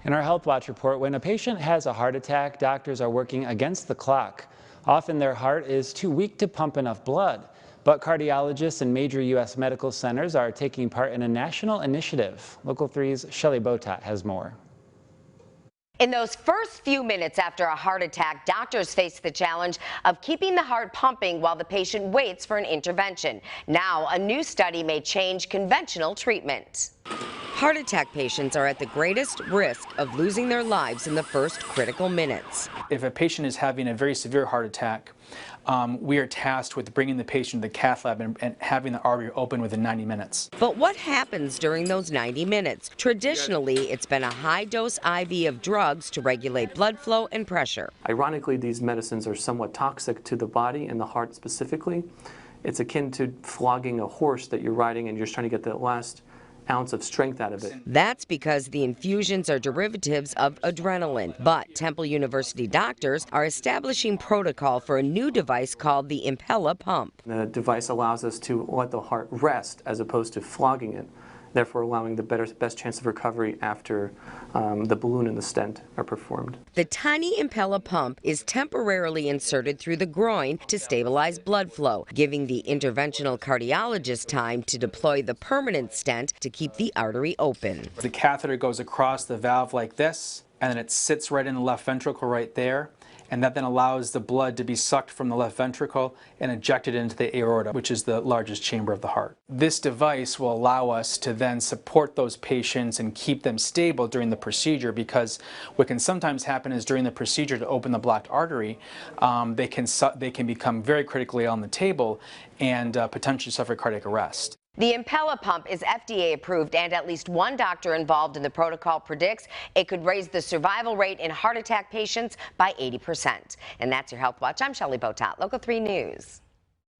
In our Health Watch report, when a patient has a heart attack, doctors are working against the clock. Often their heart is too weak to pump enough blood. But cardiologists in major U.S. medical centers are taking part in a national initiative. Local 3's Shelley Botat has more. In those first few minutes after a heart attack, doctors face the challenge of keeping the heart pumping while the patient waits for an intervention. Now, a new study may change conventional treatment. Heart attack patients are at the greatest risk of losing their lives in the first critical minutes. If a patient is having a very severe heart attack, we are tasked with bringing the patient to the cath lab and having the artery open within 90 minutes. But what happens during those 90 minutes? Traditionally, it's been a high-dose IV of drugs to regulate blood flow and pressure. Ironically, these medicines are somewhat toxic to the body and the heart specifically. It's akin to flogging a horse that you're riding and you're just trying to get the last ounce of strength out of it. That's because the infusions are derivatives of adrenaline. But Temple University doctors are establishing protocol for a new device called the Impella pump. The device allows us to let the heart rest as opposed to flogging it, therefore allowing the best chance of recovery after the balloon and the stent are performed. The tiny Impella pump is temporarily inserted through the groin to stabilize blood flow, giving the interventional cardiologist time to deploy the permanent stent to keep the artery open. The catheter goes across the valve like this, and then it sits right in the left ventricle right there, and that then allows the blood to be sucked from the left ventricle and injected into the aorta, which is the largest chamber of the heart. This device will allow us to then support those patients and keep them stable during the procedure, because what can sometimes happen is during the procedure to open the blocked artery, they can become very critically ill on the table and potentially suffer cardiac arrest. The Impella pump is FDA approved, and at least one doctor involved in the protocol predicts it could raise the survival rate in heart attack patients by 80%. And that's your Health Watch. I'm Shelley Botat, Local 3 News.